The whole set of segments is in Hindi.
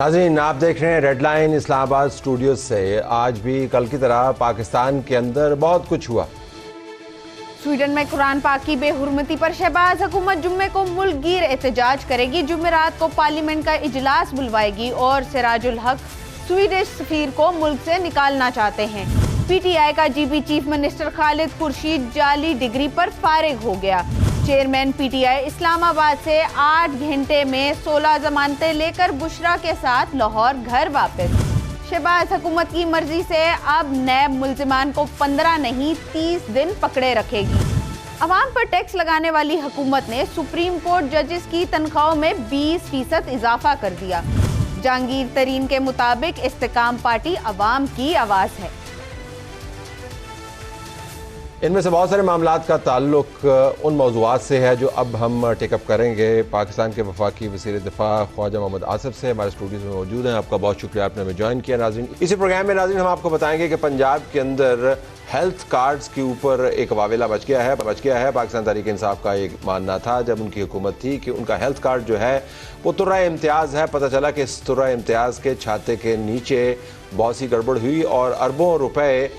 नाज़रीन, आप देख रहे हैं रेड लाइन इस्लामाबाद स्टूडियो से। आज भी कल की तरह पाकिस्तान के अंदर बहुत कुछ हुआ। स्वीडन में कुरान पाक की बेहुरमती पर शहबाज हुकूमत जुम्मे को मुल्क गिर एहतजाज करेगी। जुमेरात को पार्लियामेंट का इजलास बुलवाएगी और सिराजुल हक स्वीडिश सफीर को मुल्क से निकालना चाहते हैं। पीटीआई का GP chief minister Khalid Khurshid जाली डिग्री पर फारिग हो गया। चेयरमैन पीटीआई इस्लामाबाद से 8 घंटे में 16 जमानतें लेकर बुशरा के साथ लाहौर घर वापस। शहबाज हुकूमत की मर्जी से अब नैब मुल्जिमान को 15 नहीं 30 दिन पकड़े रखेगी। अवाम पर टैक्स लगाने वाली हुकूमत ने सुप्रीम कोर्ट जजेस की तनख्वाहों में 20% इजाफा कर दिया। जहांगीर तरीन के मुताबिक इस्तेकाम पार्टी अवाम की आवाज़ है। इनमें से बहुत सारे मामलात का ताल्लुक उन मौज़ूआत से है जो अब हम टेकअप करेंगे। पाकिस्तान के वफाकी वज़ीर दिफा ख्वाजा मोहम्मद आसिफ से हमारे स्टूडियो में मौजूद हैं। आपका बहुत शुक्रिया, आपने हमें ज्वाइन किया। नाज़रीन, इसी प्रोग्राम में नाज़रीन हम आपको बताएंगे कि पंजाब के अंदर हेल्थ कार्ड्स के ऊपर एक वावेला बच गया है। पाकिस्तान तहरीक इंसाफ का एक मानना था जब उनकी हुकूमत थी कि उनका हेल्थ कार्ड जो है वो तुर्रा इम्तियाज़ है। पता चला कि इस तुर्रा इम्तियाज़ के छाते के नीचे बहुत सी गड़बड़ हुई और अरबों रुपए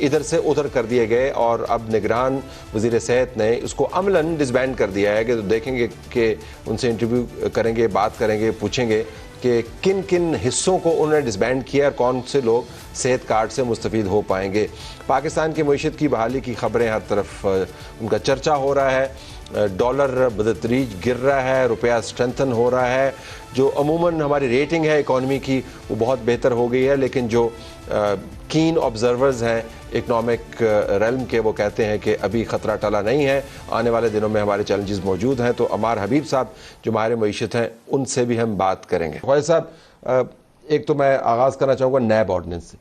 इधर से उधर कर दिए गए और अब निगरान वज़ीर सेहत ने इसको अमलन डिसबैंड कर दिया है। कि तो देखेंगे कि उनसे इंटरव्यू करेंगे, बात करेंगे, पूछेंगे कि किन किन हिस्सों को उन्होंने डिसबैंड किया और कौन से लोग सेहत कार्ड से मुस्तफ़ीद हो पाएंगे। पाकिस्तान की मईशत की बहाली की खबरें हर तरफ उनका चर्चा हो रहा है। डॉलर बदतरीज गिर रहा है, रुपया स्ट्रेंथन हो रहा है। जो अमूमन हमारी रेटिंग है इकॉनमी की वो बहुत बेहतर हो गई है, लेकिन जो कीन ऑब्जर्वर्स हैं इकनॉमिक रेल्म के, वो कहते हैं कि अभी ख़तरा टला नहीं है, आने वाले दिनों में हमारे चैलेंजेस मौजूद हैं। तो अमार हबीब साहब जो हमारे मईशत हैं उनसे भी हम बात करेंगे। ख्वाजा साहब, एक तो मैं आगाज़ करना चाहूँगा नैब ऑर्डिनेंस से।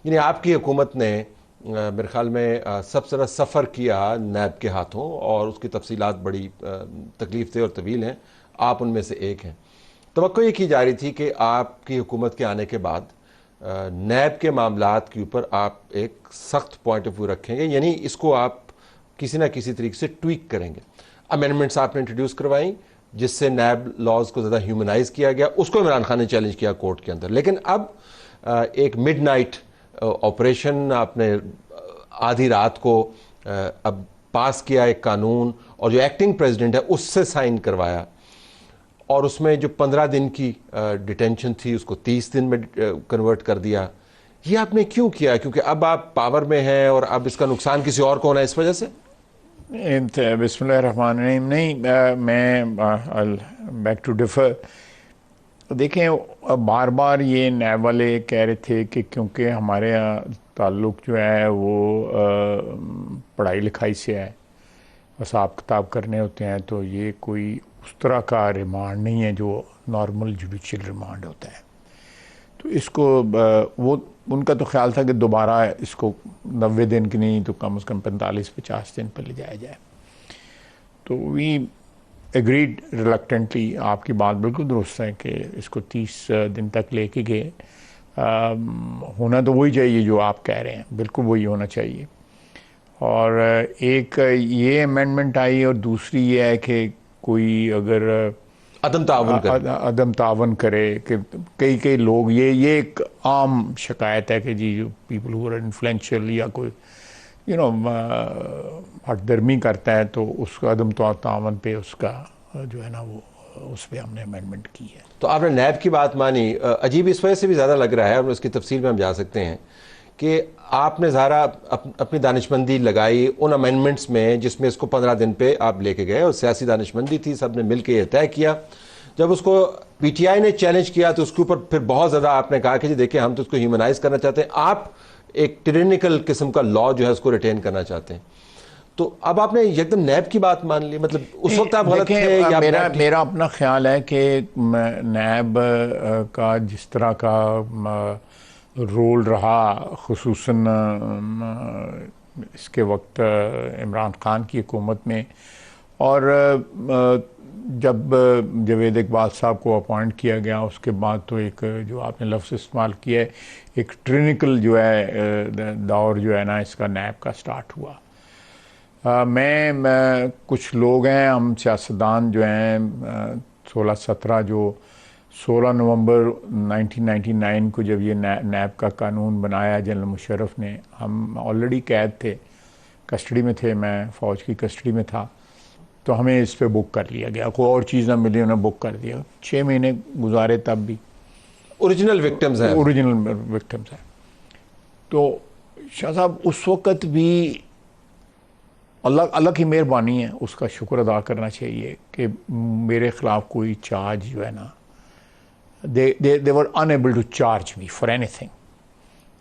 यानी आपकी हुकूमत ने मेरे ख्याल में सबसे ज़्यादा सफ़र किया नैब के हाथों और उसकी तफसीलात बड़ी तकलीफ और तवील हैं। आप उनमें से एक हैं। तवक्को ये की जा रही थी कि आपकी हुकूमत के आने के बाद नैब के मामलात के ऊपर आप एक सख्त पॉइंट ऑफ व्यू रखेंगे, यानी इसको आप किसी ना किसी तरीके से ट्वीक करेंगे। अमेंडमेंट्स आपने इंट्रोड्यूस करवाई जिससे नैब लॉज को ज़्यादा ह्यूमनाइज किया गया, उसको इमरान खान ने चैलेंज किया कोर्ट के अंदर। लेकिन अब एक मिडनाइट ऑपरेशन आपने आधी रात को अब पास किया एक कानून और जो एक्टिंग प्रेसिडेंट है उससे साइन करवाया और उसमें जो 15 दिन की डिटेंशन थी उसको 30 दिन में कन्वर्ट कर दिया। ये आपने क्यों किया? क्योंकि अब आप पावर में हैं और अब इसका नुकसान किसी और को होना है इस वजह से? बिस्मिल्लाहिर्रहमानिर्रहीम। नहीं, मैं बैक टू डिफर। देखें, बार बार ये नैब वाले कह रहे थे कि क्योंकि हमारे यहाँ ताल्लुक़ जो है वो पढ़ाई लिखाई से है, हिसाब किताब करने होते हैं, तो ये कोई उस तरह का रिमांड नहीं है जो नॉर्मल जुडिशियल रिमांड होता है। तो इसको वो उनका तो ख्याल था कि दोबारा इसको 90 दिन की नहीं तो कम से कम 45-50 दिन पर ले जाया जाए। तो वी एग्रीड रिलक्टेंटली। आपकी बात बिल्कुल दुरुस्त है कि इसको 30 दिन तक लेके गए। होना तो वही चाहिए जो आप कह रहे हैं, बिल्कुल वही होना चाहिए। और एक ये अमेंडमेंट आई और दूसरी ये है कि कोई अगर अदम तावन करे कि कई लोग, ये एक आम शिकायत है कि जी जो पीपल हु आर इन्फ्लुएंशियल या कोई हटदर्मी करता है तो उसका अदम तावन पे उसका जो है ना वो उस पर हमने अमेंडमेंट की है। तो आपने नैब की बात मानी। अजीब इस वजह से भी ज़्यादा लग रहा है और उसकी तफसील में हम जा सकते हैं कि आपने ज़रा अपनी दानिशमंदी लगाई उन अमेंडमेंट्स में जिसमें इसको 15 दिन पे आप लेके गए और सियासी दानिशमंदी थी, सब ने मिल के ये तय किया। जब उसको पीटीआई ने चैलेंज किया तो उसके ऊपर फिर बहुत ज़्यादा आपने कहा कि जी देखिए हम तो उसको ह्यूमनाइज करना चाहते हैं, आप एक टिरेनिकल किस्म का लॉ जो है उसको रिटेन करना चाहते हैं। तो अब आपने एकदम नैब की बात मान ली, मतलब उस वक्त आप गलत थे या? मेरा अपना ख्याल है कि नैब का जिस तरह का रोल रहा, खुसूसन इसके वक्त इमरान खान की हुकूमत में, और जब जावेद इकबाल साहब को अपॉइंट किया गया उसके बाद तो एक जो आपने लफ्ज़ इस्तेमाल किया है, एक ट्रिनिकल जो है दौर जो है ना इसका नैब का स्टार्ट हुआ। मैं कुछ लोग हैं, हम सियासतदान जो हैं 16-17 जो 16 नवंबर 1999 को जब ये नैब का कानून बनाया जनरल मुशर्रफ ने, हम ऑलरेडी कैद थे, कस्टडी में थे, मैं फ़ौज की कस्टडी में था, तो हमें इस पे बुक कर लिया गया। कोई और चीज़ ना मिली, उन्हें बुक कर दिया। 6 महीने गुजारे, तब भी ओरिजिनल विक्टिम्स हैं। ओरिजिनल विक्टिम्स हैं। तो शाह साहब उस वक़्त भी अल्लाह की मेहरबानी है, उसका शुक्र अदा करना चाहिए कि मेरे ख़िलाफ़ कोई चार्ज जो है ना, they were unable to charge me for anything.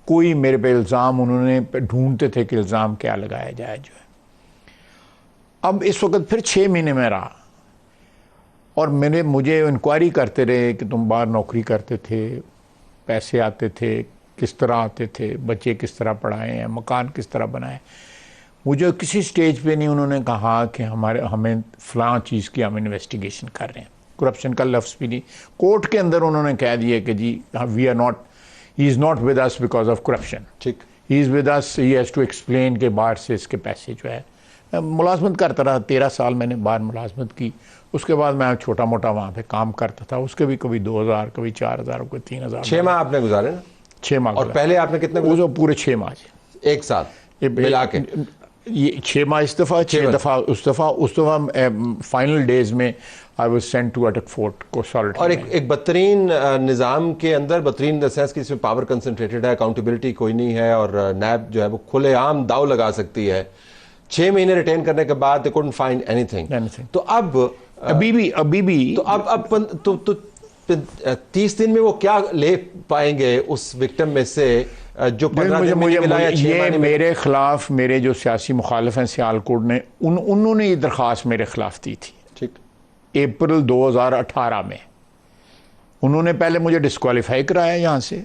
कोई मेरे पे इल्ज़ाम, उन्होंने ढूंढते थे कि इल्ज़ाम क्या लगाया जाए जो है। अब इस वक्त फिर 6 महीने में रहा, और मुझे इंक्वायरी करते रहे कि तुम बाहर नौकरी करते थे, पैसे आते थे, किस तरह आते थे, बच्चे किस तरह पढ़ाए हैं, मकान किस तरह बनाए। मुझे किसी स्टेज पे नहीं उन्होंने कहा कि हमें फ़लाँ चीज़ की हम इन्वेस्टिगेशन कर रहे हैं। करप्शन का लफ्ज़ भी नहीं। कोर्ट के अंदर उन्होंने कह दिया कि जी we are not, he is not with us because of corruption, ठीक, he is with us, he has to explain के बाहर से इसके पैसे जो है। मुलाजमत करता रहा, 13 साल मैंने बाहर मुलाजमत की। उसके बाद मैं छोटा मोटा वहाँ पे काम करता था, उसके भी कभी 2000, कभी 4000, कभी 3000। 6 माह आपने गुजारे ना? 6 माह। और पहले आपने कितने? वो पूरे 6 माह, 1 साल मिला के। ये 6 माह इस दफ़ा, 6 दफ़ा उस दफ़ा फाइनल डेज में आई वाज सेंट टू अटक फोर्ट को सॉल्ट। और एक बदतरीन निज़ाम के अंदर, बदतरीन द सेंस कि इसमें पावर कंसंट्रेटेड है, अकाउंटेबिलिटी कोई नहीं है, और नैब जो है वो खुलेआम दाव लगा सकती है। 6 महीने रिटेन करने के बाद दे कुडंट फाइंड एनीथिंग। तो अब अभी भी तो अब तो 30 दिन में वो क्या ले पाएंगे उस विक्टिम में से जो 15 दिन में मिला या 6 महीने में? मेरे खिलाफ मेरे जो सियासी मुखालिफ हैं सियालकोट ने, उन्होंने ये दरख्वास्त मेरे खिलाफ दी थी। ठीक, अप्रैल 2018 में उन्होंने पहले मुझे डिस्क्वालीफाई कराया यहाँ से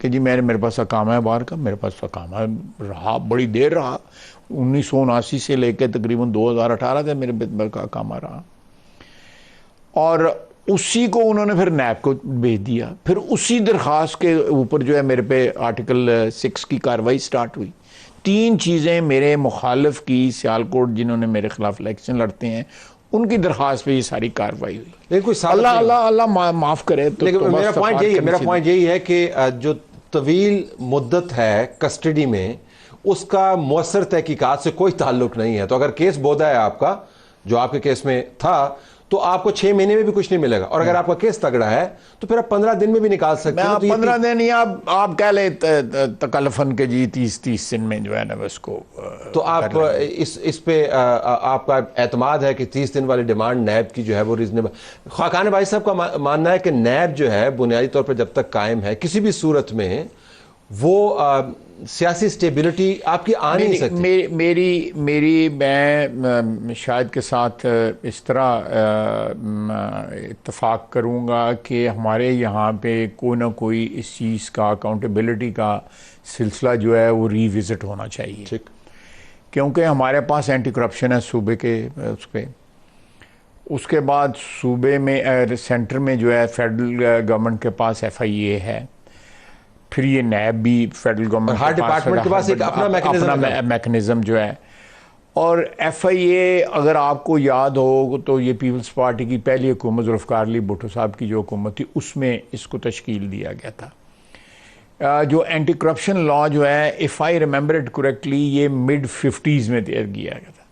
कि जी मेरे पास अकामा है बाहर का, मेरे पास अकामा रहा, बड़ी देर रहा, 1979 से लेकर तकरीबन 2018 तक मेरे का अकामा रहा। और उसी को उन्होंने फिर नैब को भेज दिया। फिर उसी दरख्वास्त के ऊपर जो है मेरे पे आर्टिकल 6 की कार्रवाई स्टार्ट हुई। 3 चीज़ें मेरे मुखालिफ की, सियालकोट जिन्होंने मेरे खिलाफ इलेक्शन लड़ते हैं, उनकी दरख्वास्त पे ये सारी कार्रवाई हुई। लेकिन कोई अल्लाह माफ़ करे। लेकिन मेरा पॉइंट यही है कि जो तवील मुद्दत है कस्टडी में, उसका मौसर तहकीकात से कोई ताल्लुक नहीं है। तो अगर केस बोधा है आपका, जो आपके केस में था, तो आपको 6 महीने में भी कुछ नहीं मिलेगा। और अगर आपका केस तगड़ा है तो फिर आप 15 दिन में भी निकाल सकते हैं। 15 दिन या आप कह ले तकल्लुफ़न के जी 30 दिन में जो है ना उसको। तो आप इस पे आपका एतमाद है कि 30 दिन वाली डिमांड नैब की जो है वो रीजनेबल? खाकान भाई साहब का मानना है कि नैब जो है बुनियादी तौर पर जब तक कायम है, किसी भी सूरत में वो सियासी स्टेबिलिटी आपकी आ नहीं सकती। मैं शायद के साथ इस तरह इत्तेफाक करूँगा कि हमारे यहाँ पे कोई ना कोई इस चीज़ का, अकाउंटेबिलिटी का सिलसिला जो है वो रीविज़िट होना चाहिए। ठीक, क्योंकि हमारे पास एंटी करप्शन है सूबे के उस पर, उसके बाद सूबे में सेंटर में जो है फेडरल गवर्नमेंट के पास FIA है, फिर ये नैब भी फेडरल गवर्नमेंट हर डिपार्टमेंट के पास एक अपना मैकेनिज्म जो है। और FIA अगर आपको याद हो तो ये पीपल्स पार्टी की पहली हुकूमत जुल्फ़िकार अली भुट्टो साहब की जो हुकूमत थी, उसमें इसको तश्कील दिया गया था। जो एंटी करप्शन लॉ जो है, if I remember it correctly, ये mid-50s में तैयार किया गया था।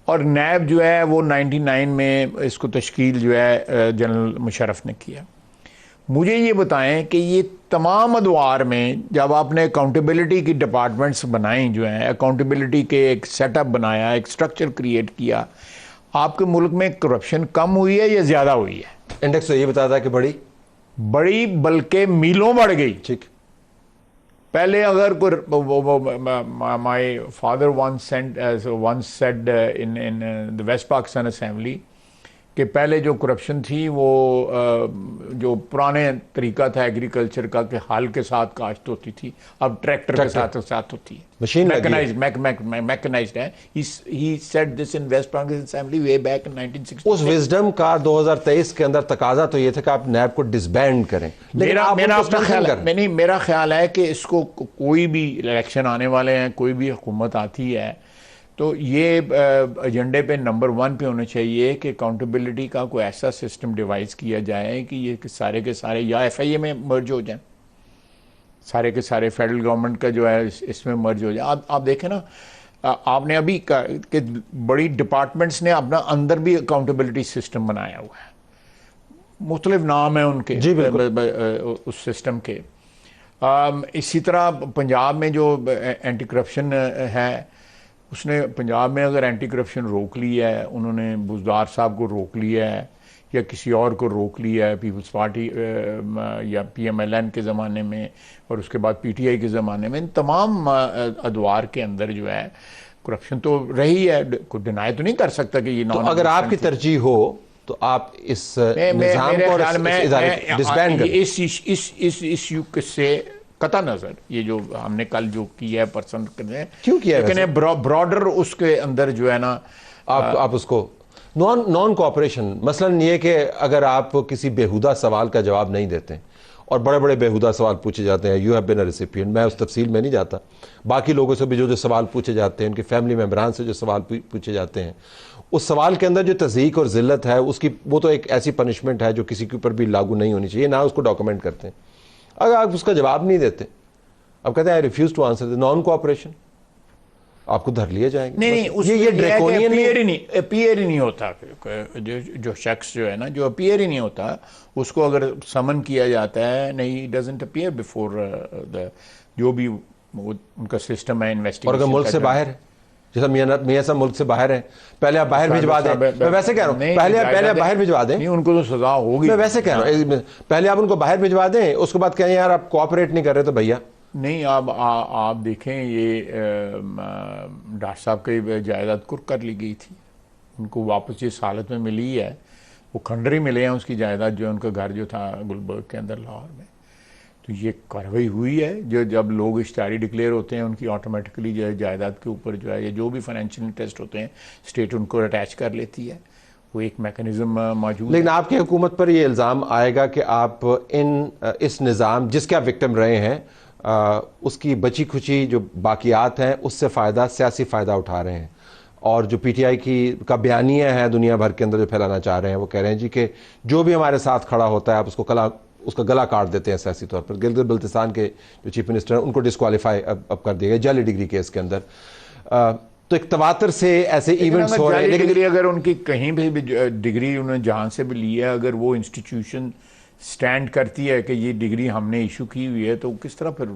और नैब जो है वो 99 में इसको तश्कील जो है जनरल मुशर्रफ ने किया। मुझे ये बताएं कि ये तमाम अदवार में जब आपने अकाउंटेबिलिटी की डिपार्टमेंट्स बनाई जो हैं, अकाउंटेबिलिटी के एक सेटअप बनाया, एक स्ट्रक्चर क्रिएट किया, आपके मुल्क में करप्शन कम हुई है या ज़्यादा हुई है? इंडेक्स तो ये बताता है कि बड़ी बल्कि मीलों बढ़ गई। ठीक, पहले अगर कोई, my father once said in the West Pakistan Assembly कि पहले जो करप्शन थी वो जो पुराने तरीका था एग्रीकल्चर का कि हाल के साथ काश्त होती थी, अब ट्रैक्टर के साथ होती है, मशीन मैकेनाइज्ड है। He said this in West Pakistan Assembly way back in 1960। उस विजडम का 2023 के अंदर तकाजा तो ये था कि आप नैब को डिसबैंड करें। मेरा ख्याल है कि इसको कोई भी इलेक्शन आने वाले हैं, कोई भी हुकूमत आती है, तो ये एजेंडे पे नंबर 1 पे होना चाहिए कि अकाउंटेबिलिटी का कोई ऐसा सिस्टम डिवाइस किया जाए कि ये सारे के सारे या FIA में मर्ज हो जाए, सारे के सारे फेडरल गवर्नमेंट का जो है इसमें मर्ज हो जाए। आप देखें ना, आपने अभी कि बड़ी डिपार्टमेंट्स ने अपना अंदर भी अकाउंटेबिलिटी सिस्टम बनाया हुआ है, मुख्तलिफ नाम है उनके जी उस सिस्टम के। इसी तरह पंजाब में जो एंटी करप्शन है, उसने पंजाब में अगर एंटी करप्शन रोक लिया है, उन्होंने बुजदार साहब को रोक लिया है या किसी और को रोक लिया है, पीपल्स पार्टी या PMLN के ज़माने में और उसके बाद PTI के ज़माने में, इन तमाम अदवार के अंदर जो है करप्शन तो रही है, कोई डिनाई तो नहीं कर सकता कि ये तो अगर आपकी तरजीह हो तो आप इस निज़ाम को डिसबैंड करें। इस इश्यू से कता नजर ये जो हमने कल जो किया है पसंद करने क्यों किया है, लेकिन ब्रॉडर उसके अंदर जो है ना आप उसको नॉन कोऑपरेशन, मसलन ये कि अगर आप किसी बेहुदा सवाल का जवाब नहीं देते और बड़े बड़े बेहुदा सवाल पूछे जाते हैं, you have been a recipient, मैं उस तफसील में नहीं जाता, बाकी लोगों से भी जो सवाल पूछे जाते हैं, उनके फैमिली मेम्बरान से जो सवाल पूछे जाते हैं, उस सवाल के अंदर जो तज़ीक और ज़िल्लत है उसकी, वो तो एक ऐसी पनिशमेंट है जो किसी के ऊपर भी लागू नहीं होनी चाहिए, ना उसको डॉक्यूमेंट करते हैं। अगर आप उसका जवाब नहीं देते, अब कहते हैं I refuse to answer the non cooperation, आपको धर लिए जाएंगे। नहीं, ये ड्रैकोनियन अपीयर ही नहीं होता, जो शख्स जो है ना, जो अपीयर ही नहीं होता, उसको अगर समन किया जाता है, नहीं डजंट अपीयर बिफोर द जो भी उनका सिस्टम है इन्वेस्टिगेशन। और अगर मुल्क से बाहर है, जैसा मियां साहब मुल्क से बाहर है, पहले आप बाहर भिजवा दें, मैं वैसे कह रहा हूँ, पहले आप बाहर भिजवा दें, नहीं उनको तो सजा होगी, मैं वैसे कह रहा हूँ, पहले आप उनको बाहर भिजवा दें, उसके बाद कहें यार आप कोऑपरेट नहीं कर रहे तो भैया। नहीं, आप देखें, ये डॉक्टर साहब की जायदाद कुर्क कर ली गई थी, उनको वापस जिस हालत में मिली है, वो खंडर ही मिले हैं उसकी जायदाद, जो उनका घर जो था गुलबर्ग के अंदर लाहौर में। तो ये कार्रवाई हुई है, जो जब लोग इश्तारी डिक्लेयर होते हैं उनकी ऑटोमेटिकली जो है जायदाद के ऊपर जो है, या जो भी फाइनेंशियल इंटरेस्ट होते हैं, स्टेट उनको अटैच कर लेती है, वो एक मैकेनिज्म मौजूद है। लेकिन आपकी हुकूमत पर ये इल्ज़ाम आएगा कि आप इस निज़ाम जिसके आप विक्टिम रहे हैं, उसकी बची खुची जो बाकियात हैं उससे फ़ायदा, सियासी फ़ायदा उठा रहे हैं, और जो PTI का बयानिया है दुनिया भर के अंदर जो फैलाना चाह रहे हैं, वो कह रहे हैं जी कि जो भी हमारे साथ खड़ा होता है आप उसका गला काट देते हैं सियासी तौर पर। गिलगित बल्तिस्तान के जो चीफ मिनिस्टर हैं उनको डिस्क्वालीफाई अब कर दिया गया जाली डिग्री केस के अंदर। तो एक तवातर से ऐसे इवेंट्स हो रहे हैं, लेकिन डिग्री अगर उनकी कहीं भी डिग्री उन्होंने जहाँ से भी ली है, अगर वो इंस्टीट्यूशन स्टैंड करती है कि ये डिग्री हमने इशू की हुई है, तो किस तरह फिर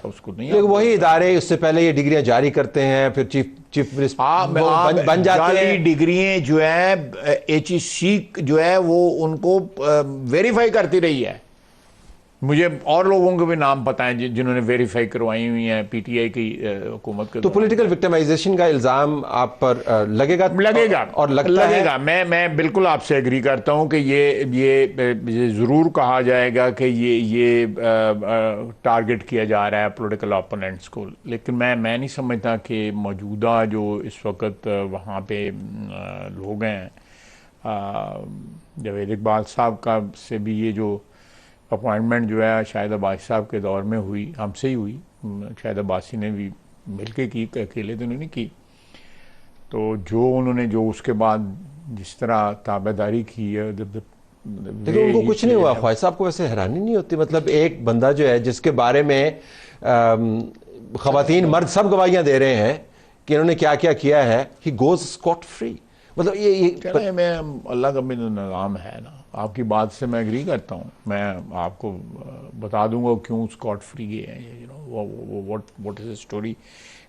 उसको नहीं, वही इदारे उससे पहले ये डिग्रियां जारी करते हैं, फिर चीफ मिनिस्टर बन जाते हैं। डिग्रियां जो है HEC जो है वो उनको वेरीफाई करती रही है। मुझे और लोगों के भी नाम पता है जिन्होंने वेरीफाई करवाई हुई हैं PTI की हुकूमत के। तो पॉलिटिकल विक्टिमाइजेशन का इल्जाम आप पर लगेगा और लगेगा है। मैं बिल्कुल आपसे एग्री करता हूं कि ये ज़रूर कहा जाएगा कि ये टारगेट किया जा रहा है पॉलिटिकल ओपोनेंट्स को, लेकिन मैं नहीं समझता कि मौजूदा जो इस वक्त वहाँ पे लोग हैं, जावेद इकबाल साहब का से भी ये जो अपॉइंटमेंट जो है शाहिद अब्बासी साहब के दौर में हुई, हमसे ही हुई, शाहिद अब्बासी ने भी मिलके की, अकेले तो नहीं की। तो जो उन्होंने जो उसके बाद जिस तरह ताबेदारी की है, लेकिन उनको कुछ नहीं हुआ। ख्वाहिश साहब को वैसे हैरानी नहीं होती? मतलब एक बंदा जो है जिसके बारे में खवातीन मर्द सब गवाहियां दे रहे हैं कि इन्होंने क्या क्या किया है, ही गोज स्कॉट फ्री। मतलब ये मैं अल्लाह का भी निज़ाम है ना, आपकी बात से मैं एग्री करता हूँ। मैं आपको बता दूंगा क्यों स्कॉट फ्री है, what is the story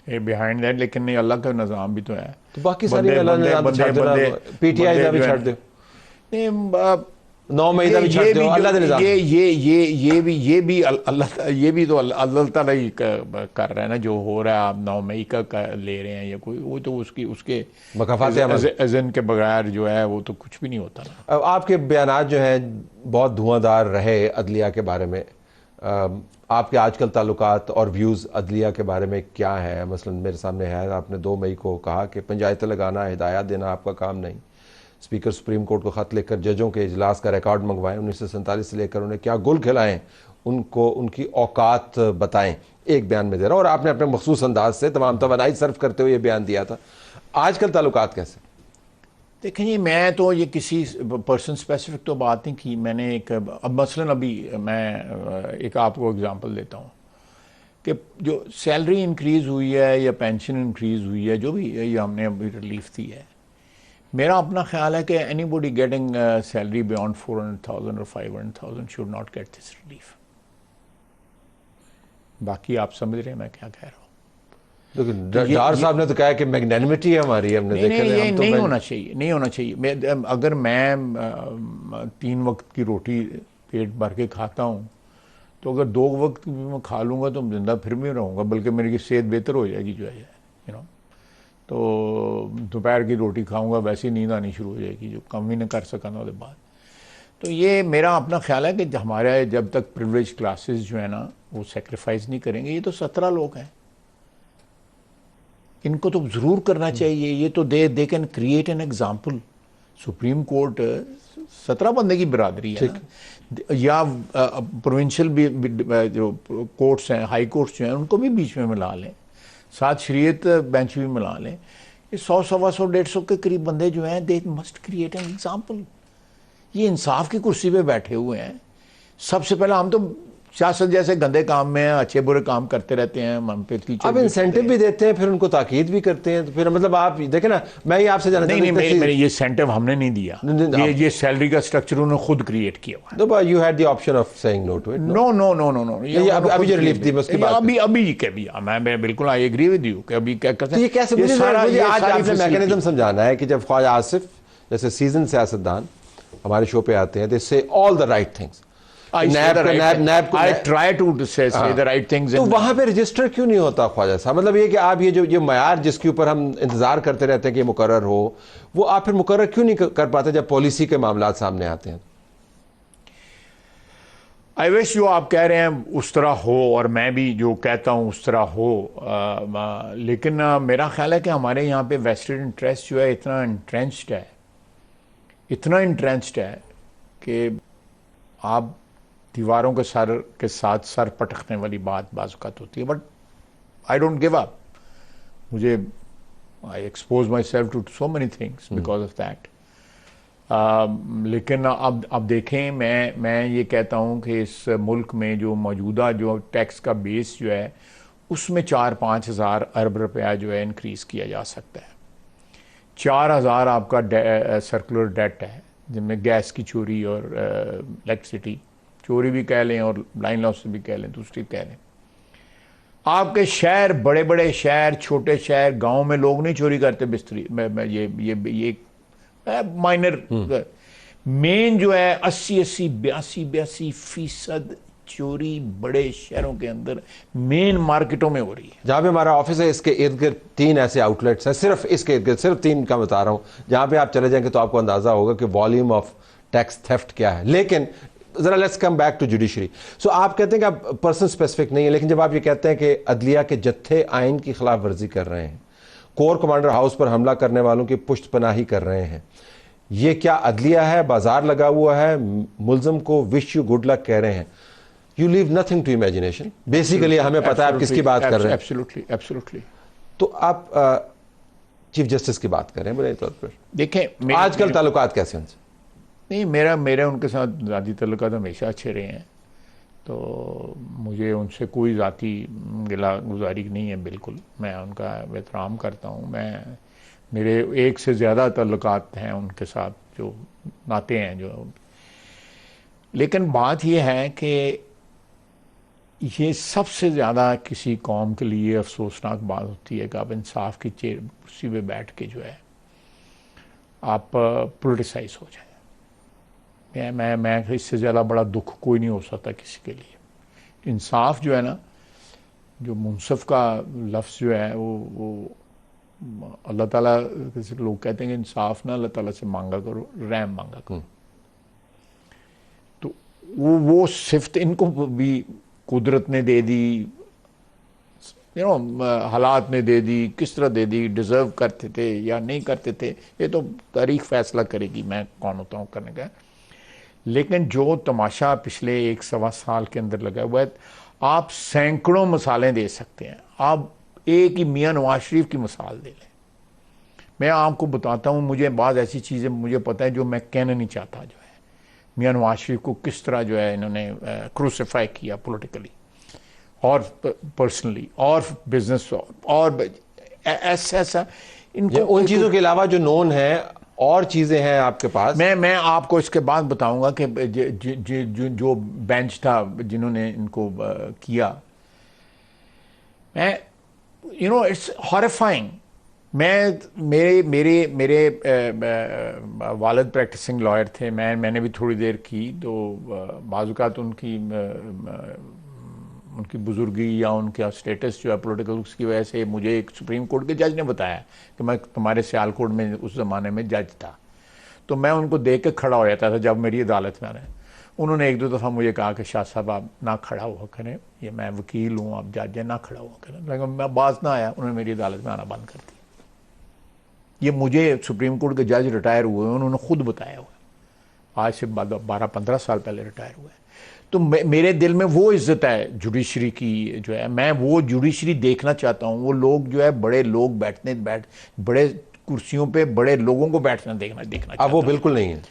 behind that, लेकिन नहीं, अल्लाह का निज़ाम भी तो है। तो बाकी सारी अल्लाह ने निज़ाम छोड़ दो, PTI का भी छोड़ दो, नहीं 9 मई का भी छोड़ दो, अल्लाह का निज़ाम। ये भी अल्लाह, ये भी तो अल्लाह ताला ही कर रहा है ना, जो हो रहा है आप 9 मई का ले रहे हैं या कोई, वो तो उसके अज़न के बगैर जो है वो तो कुछ भी नहीं होता ना। अब आपके बयानात जो हैं बहुत धुआंधार रहे अदलिया के बारे में, आपके आजकल ताल्लुकात और व्यूज़ अदलिया के बारे में क्या है? मसलन मेरे सामने है, आपने 2 मई को कहा कि पंचायतें लगाना, हिदायत देना आपका काम नहीं। स्पीकर सुप्रीम कोर्ट को ख़त लिखकर जजों के इजलास का रिकॉर्ड मंगवाएं, 1947 से लेकर उन्हें क्या गुल खिलाएं, उनको उनकी औकात बताएं। एक बयान में दे रहा हूं, और आपने अपने मखसूस अंदाज से तमाम तवानाई सर्व करते हुए ये बयान दिया था। आजकल ताल्लुकात कैसे? देखें जी, मैं तो ये किसी पर्सन स्पेसिफिक तो बात नहीं की मैंने। एक अब मसलन अभी मैं एक आपको एग्जांपल देता हूँ कि जो सैलरी इंक्रीज़ हुई है या पेंशन इंक्रीज़ हुई है, जो भी ये हमने अभी रिलीफ दी है, मेरा अपना ख्याल है कि एनीबॉडी गेटिंग सैलरी बियॉन्ड 400,000 और 500,000 should not get this relief. बाकी आप समझ रहे हैं मैं क्या कह रहा हूँ। लेकिन डार साहब ने तो कहा कि मैग्नेनिमिटी है हमारी, हमने देखा ये नहीं होना चाहिए, नहीं होना चाहिए। अगर मैं 3 वक्त की रोटी पेट भर के खाता हूँ, तो अगर 2 वक्त की मैं खा लूँगा तो जिंदा फिर भी रहूँगा, बल्कि मेरी सेहत बेहतर हो जाएगी जो है, यू नो। तो दोपहर की रोटी खाऊँगा, वैसे ही नींद आनी शुरू हो जाएगी, जो कम ही नहीं कर सका ना उसके बाद। तो ये मेरा अपना ख्याल है कि हमारे जब तक प्रिविलेज क्लासेस जो है ना वो सेक्रीफाइस नहीं करेंगे, ये तो 17 लोग हैं, इनको तो जरूर करना चाहिए। ये तो they can create an example. Supreme court 17 बंदे की बिरादरी है ना? या प्रोविंशियल भी जो कोर्ट्स हैं, हाई कोर्ट्स जो हैं, उनको भी बीच में मिला लें, साथ शरीयत बेंच भी मिला लें। ये 100, 125, 150 के करीब बंदे जो हैं, they must create an example. ये इंसाफ की कुर्सी पे बैठे हुए हैं। सबसे पहले हम तो सियासत जैसे गंदे काम में अच्छे बुरे काम करते रहते हैं, हम पे टीचर अब इंसेंटिव भी देते हैं, फिर उनको ताकीद भी करते हैं, तो फिर मतलब आप देखें ना, मैं ये आपसे जानना नहीं, मेरे ये इंसेंटिव हमने नहीं दिया, ये सैलरी का स्ट्रक्चर उन्होंने खुद क्रिएट किया हुआ है। तो you had the option of saying no to it. No no no no no, ये अभी जो रिलीफ दी मैं उसकी बात अभी के भी मैं बिल्कुल आई एग्री विद यू कि अभी क्या करते हैं। ये कैसे, मुझे आज आपने मैकेनिज्म समझाना है कि जब ख्वाजा आसिफ जैसे सीजन सियासतदान हमारे शो पे आते हैं, दे से all the right things, I try to say the right things. तो वहां पे रजिस्टर क्यों नहीं होता ख्वाजा साहब? मतलब ये कि आप ये मयार जिसके ऊपर हम इंतजार करते रहते हैं कि मुकर्रर हो, वो आप फिर मुकर्रर क्यों नहीं कर पाते जब पॉलिसी के मामला सामने आते हैं? आई विश जो आप कह रहे हैं उस तरह हो, और मैं भी जो कहता हूँ उस तरह हो, लेकिन मेरा ख्याल है कि हमारे यहाँ पे वेस्टेड इंटरेस्ट जो है इतना इंट्रेंच्ड है कि आप दीवारों के साथ सर पटकने वाली बात बाज़ होती है। But I don't give up. मुझे I expose myself to so many things because of that. लेकिन अब देखें, मैं ये कहता हूँ कि इस मुल्क में जो मौजूदा जो टैक्स का बेस जो है, उसमें 4-5 हज़ार अरब रुपया जो है इंक्रीज़ किया जा सकता है। 4,000 आपका सर्कुलर डेट है, जिनमें गैस की चोरी और इलेक्ट्रिसिटी चोरी भी कह लें और लाइन लॉस भी कह लें, दूसरी कह लें। आपके शहर, बड़े बड़े शहर, छोटे शहर, गांव में लोग नहीं चोरी करते बिस्तरी, ये माइनर। मेन जो है 80, 82% चोरी बड़े शहरों के अंदर मेन मार्केटों में हो रही है। जहां पे हमारा ऑफिस है, इसके इर्द गिर्द 3 ऐसे आउटलेट्स हैं, सिर्फ इसके इर्द गिर्द, सिर्फ 3 का बता रहा हूं, जहां पे आप चले जाएंगे तो आपको अंदाजा होगा कि वॉल्यूम ऑफ टैक्स थेफ्ट क्या है। लेकिन जरा let's come back to judiciary. So आप कहते हैं कि आप पर्सन स्पेसिफिक नहीं है, लेकिन जब आप ये कहते हैं कि अदलिया के जत्थे आइन की खिलाफ वर्जी कर रहे हैं, कोर कमांडर हाउस पर हमला करने वालों की पुष्ट पनाही कर रहे हैं, ये क्या अदलिया है? बाजार लगा हुआ है, मुलजम को विश यू गुड लक कह रहे हैं। You leave nothing to imagination. Basically हमें पता है आप किसकी बात कर रहे हैं। एब्सोल्युटली। तो आप चीफ जस्टिस की बात कर रहे हैं बुनियादी तौर पर। देखें, आजकल ताल्लुकात कैसे उनसे? नहीं, मेरे उनके साथ ज़ाती ताल्लुकात हमेशा अच्छे रहे हैं, तो मुझे उनसे कोई ज़ाती गिला गुजारी नहीं है। बिल्कुल मैं उनका एहतराम करता हूँ। मेरे एक से ज़्यादा ताल्लुकात हैं उनके साथ, जो नाते हैं जो। लेकिन बात यह है कि ये सबसे ज़्यादा किसी कौम के लिए अफसोसनाक बात होती है कि आप इंसाफ की कुर्सी पे बैठ के जो है आप पोलिटिसाइज हो जाए। मैं इससे ज़्यादा बड़ा दुख कोई नहीं हो सकता किसी के लिए। इंसाफ जो है ना, जो मुनसफ का लफ्ज़ जो है वो अल्लाह ताला, जैसे लोग कहते हैं कि इंसाफ ना अल्लाह ताला से मांगा करो, रहम मांगा करो। तो वो सिफ्त इनको भी कुदरत ने दे दी, हालात ने दे दी, किस तरह दे दी, डिज़र्व करते थे या नहीं करते थे, ये तो तारीख फैसला करेगी, मैं कौन होता हूँ करने का। लेकिन जो तमाशा पिछले 1-1.25 साल के अंदर लगा हुआ है, आप सैकड़ों मिसालें दे सकते हैं। आप एक ही मियाँ नवाज शरीफ की मिसाल दे लें। मैं आपको बताता हूँ, मुझे बाद ऐसी चीज़ें मुझे पता है जो मैं कहना नहीं चाहता, जो है मियाँ नवाज शरीफ को किस तरह जो है इन्होंने क्रूसिफाई किया पॉलिटिकली और पर्सनली और बिजनेस और ऐसा इनको उन चीज़ों के अलावा जो नोन है और चीज़ें हैं आपके पास। मैं आपको इसके बाद बताऊंगा कि जो बेंच था जिन्होंने इनको किया, मैं इट्स हॉरिफाइंग। मेरे वालिद प्रैक्टिसिंग लॉयर थे, मैंने भी थोड़ी देर की, तो बाज़-औक़ात उनकी बुजुर्गी या उनका स्टेटस जो है पॉलिटिकल, उसकी वजह से मुझे एक सुप्रीम कोर्ट के जज ने बताया कि मैं तुम्हारे सियालकोट में उस ज़माने में जज था, तो मैं उनको देख के खड़ा हो जाता था जब मेरी अदालत में आ रहे हैं। उन्होंने 1-2 दफ़ा मुझे कहा कि शाह साहब आप ना खड़ा हुआ करें, ये मैं वकील हूँ, आप जज हैं, ना खड़ा हुआ करें। लेकिन मैं बाज ना आया, उन्होंने मेरी अदालत में आना बंद कर दिया। ये मुझे सुप्रीम कोर्ट के जज रिटायर हुए, उन्होंने खुद बताया हुआ, आज से 12-15 साल पहले रिटायर हुए। तो मेरे दिल में वो इज्जत है जुडिशरी की, जो है मैं वो जुडिशरी देखना चाहता हूँ। वो लोग जो है बड़े लोग बड़े कुर्सियों पे बड़े लोगों को देखना चाहता अब वो बिल्कुल नहीं है,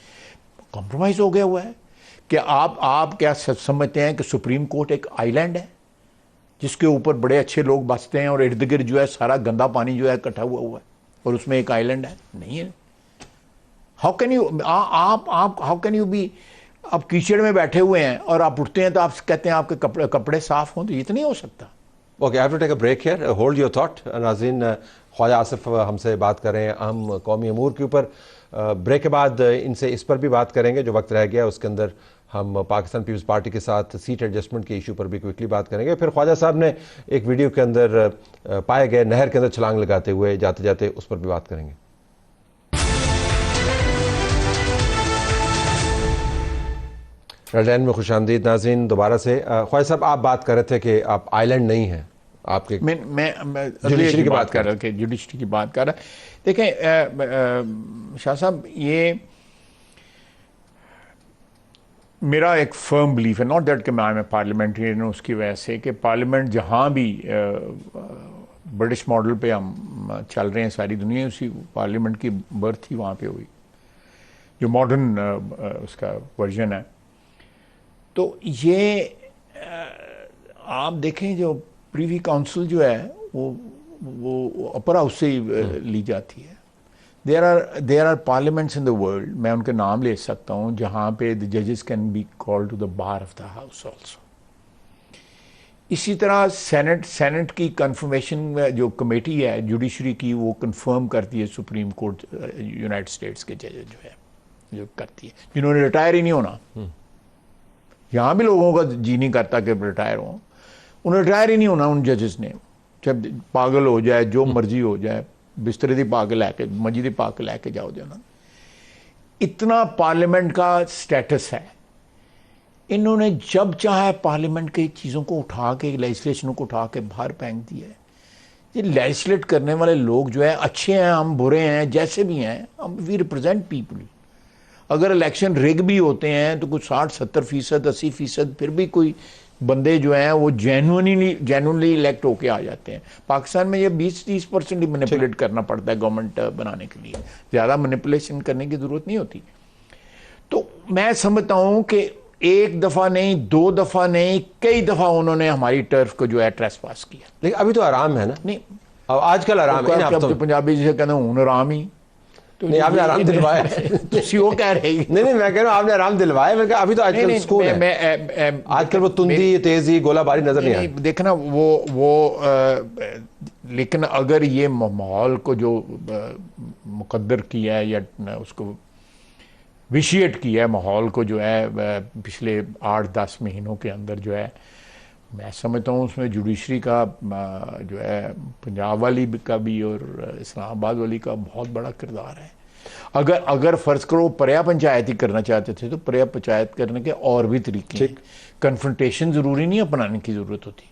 कॉम्प्रोमाइज हो गया हुआ है। कि आप क्या समझते हैं कि सुप्रीम कोर्ट एक आइलैंड है जिसके ऊपर बड़े अच्छे लोग बसते हैं और इर्द गिर्द जो है सारा गंदा पानी जो है इकट्ठा हुआ है और उसमें एक आइलैंड है? नहीं है। हाउ कैन यू बी, आप कीचड़ में बैठे हुए हैं और आप उठते हैं तो आप कहते हैं आपके कपड़े साफ हों, तो ये तो नहीं हो सकता। Okay, I have to take a break here, hold your thought. नाज़रीन, ख्वाजा आसिफ हमसे बात कर रहे हैं अहम कौमी अमूर के ऊपर। ब्रेक के बाद इनसे इस पर भी बात करेंगे जो वक्त रह गया, उसके अंदर हम पाकिस्तान पीपल्स पार्टी के साथ सीट एडजस्टमेंट के इशू पर भी क्विकली बात करेंगे। फिर ख्वाजा साहब ने एक वीडियो के अंदर पाए गए नहर के अंदर छलांग लगाते हुए जाते जाते उस पर भी बात करेंगे। रेड में खुशामदीद नाज़रीन दोबारा से। ख्वाजा साहब, आप बात कर रहे थे कि आप आइलैंड नहीं हैं, आपके मैं जुडिशरी की बात कर रहा था, जुडिशरी की बात कर रहा। देखें शाह साहब, ये मेरा एक फर्म बिलीफ है, नॉट दैट कि मैं पार्लियामेंट्रियन हूँ उसकी वजह से, कि पार्लियामेंट जहाँ भी ब्रिटिश मॉडल पे हम चल रहे हैं, सारी दुनिया उसी पार्लियामेंट की बर्थ ही वहाँ पे हुई, जो मॉडर्न उसका वर्जन है। तो ये आप देखें जो प्रीवी काउंसिल जो है वो अपर हाउस से ही ली जाती है। There are parliaments in the world, मैं उनके नाम ले सकता हूँ, जहाँ पे द जजेस can be called to the bar of the house also. इसी तरह सेनेट की कंफर्मेशन जो कमेटी है जुडिशरी की, वो कंफर्म करती है सुप्रीम कोर्ट यूनाइटेड स्टेट्स के जजेस जो है जो करती है, जिन्होंने रिटायर ही नहीं होना। यहाँ भी लोगों का जी नहीं करता कि रिटायर हों, उन्हें रिटायर ही नहीं होना उन जजेस ने, जब पागल हो जाए, जो मर्जी हो जाए, बिस्तरे दी पाके लैके मंजी दी पाके लैके जाओ देना। इतना पार्लियामेंट का स्टेटस है। इन्होंने जब चाहे पार्लियामेंट की चीज़ों को उठा के, लेजिस्लेशन को उठा के बाहर फेंक दिया है। ये लेजिस्लेट करने वाले लोग जो है, अच्छे हैं, हम बुरे हैं, जैसे भी हैं, हम वी रिप्रेजेंट पीपल। अगर इलेक्शन रिग भी होते हैं तो कुछ 60-70%, 80% फिर भी कोई बंदे जो हैं वो जेन्युइनली इलेक्ट होके आ जाते हैं। पाकिस्तान में ये 20-30% ही मैनिपुलेट करना पड़ता है गवर्नमेंट बनाने के लिए, ज़्यादा मैनिपुलेशन करने की ज़रूरत नहीं होती। तो मैं समझता हूँ कि एक दफ़ा नहीं, 2 दफ़ा नहीं, कई दफ़ा उन्होंने हमारी टर्फ को जो है ट्रेस पास किया। लेकिन अभी तो आराम है ना? नहीं, अब आजकल आराम है। अब तो पंजाबी जिसे कहते हैं हूँ आराम ही, तो नहीं, आपने आराम दिलवाया। वो कह रहे नहीं, मैं कह रहा हूँ आपने आराम दिलवाया। मैं अभी तो आजकल स्कूल है, आजकल वो तुंदी, तेजी, गोलाबारी नजर नहीं आई। देखना वो लेकिन अगर ये माहौल को जो मुकद्दर किया है या उसको विशिएट किया है, माहौल को जो है पिछले 8-10 महीनों के अंदर जो है, मैं समझता हूँ उसमें जुडिशरी का जो है पंजाब वाली का भी और इस्लामाबाद वाली का बहुत बड़ा किरदार है। अगर फ़र्ज़ करो पर्या पंचायत ही करना चाहते थे तो पर्या पंचायत करने के और भी तरीके हैं। कन्फ्रंटेशन ज़रूरी नहीं अपनाने की ज़रूरत होती,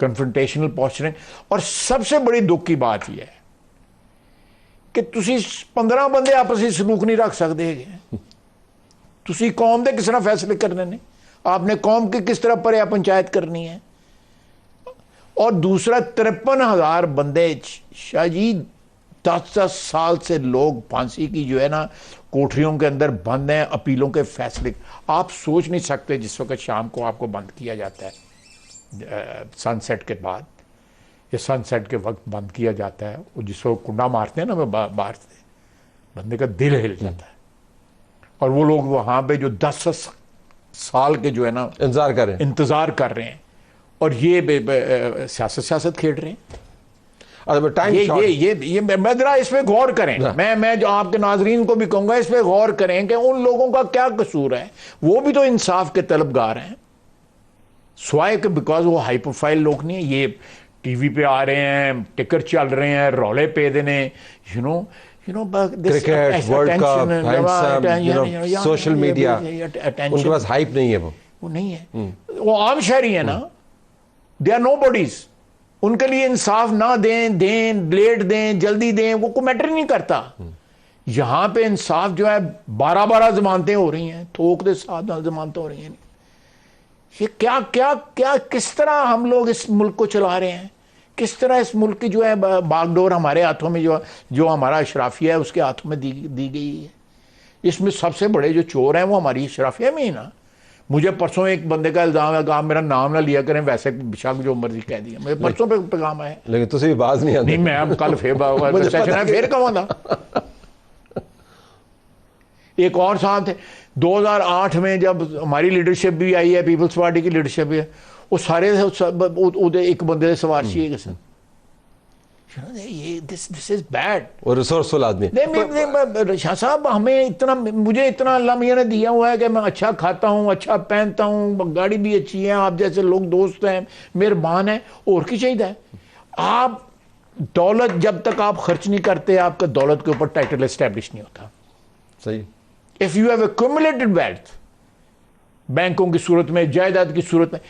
कन्फ्रंटेशनल पॉस्चरिंग। और सबसे बड़ी दुख की बात यह है कि तुसी 15 बंदे आपस में सलूक नहीं रख सकते। तुसी कौम दे किस तरह फैसले करने ने, आपने कौम की किस तरह पर पंचायत करनी है। और दूसरा 53,000 बंदे शाह जी 10-10 साल से लोग फांसी की जो है ना कोठरियों के अंदर बंद हैं, अपीलों के फैसले। आप सोच नहीं सकते जिस वक्त शाम को आपको बंद किया जाता है सनसेट के बाद या सनसेट के वक्त बंद किया जाता है, वो जिसको कुंडा मारते हैं ना बाहर से, बंदे का दिल हिल जाता है। और वो लोग वहाँ पे जो 10 साल के जो है ना इंतजार कर रहे हैं और ये सियासत खेल रहे हैं। ये मैं जरा इस पे गौर करें। मैं जो आपके नाजरीन को भी कहूंगा इस पे गौर करें कि उन लोगों का क्या कसूर है, वो भी तो इंसाफ के तलबगार हैं, स्वाय के बिकॉज वो हाई प्रोफाइल लोग नहीं है। ये टीवी पे आ रहे हैं, टिकट चल रहे हैं, रौले पे देने, you know cricket, world cup, social media, उनके पास हाइप नहीं है, वो नहीं है, वो आम शहरी है ना, दे आर नोबडीज। उनके लिए इंसाफ ना दें लेट दें जल्दी दें, वो कोई मैटर नहीं करता। यहां पे इंसाफ जो है 12-12 जमानतें हो रही हैं, थोक के साथ जमानतें हो रही हैं। ये क्या क्या क्या किस तरह हम लोग इस मुल्क को चला रहे हैं, किस तरह इस मुल्क की जो है बागडोर हमारे हाथों में जो हमारा अशराफिया है उसके हाथों में दी गई है। इसमें सबसे बड़े जो चोर हैं वो हमारी अशराफिया में ही ना। मुझे परसों एक बंदे का इल्जाम है कि आप मेरा नाम ना लिया करें, वैसे बेशक जो मर्जी कह दिया, मुझे परसों पे पैगाम आया। लेकिन तुझे भी बाज नहीं आती। नहीं, मैं अब कल फिर कहूँगा। एक और साहब थे 2008 में जब हमारी लीडरशिप भी आई है, पीपल्स पार्टी की लीडरशिप भी है, वो सारे एक बंदे से सवार चाहिए सर, ये दिस इज बैड। और रिसोर्सफुल आदमी शाह साहब, मुझे इतना अल्लाह मियां ने दिया हुआ है कि मैं अच्छा खाता हूँ, अच्छा पहनता हूँ, गाड़ी भी अच्छी है, आप जैसे लोग दोस्त हैं, मेहरबान है, और की चाहिए है। आप दौलत जब तक आप खर्च नहीं करते, आपका दौलत के ऊपर टाइटल एस्टेब्लिश नहीं होता। सही। If you have accumulated wealth, बैंकों की सूरत में, जायदाद की सूरत में,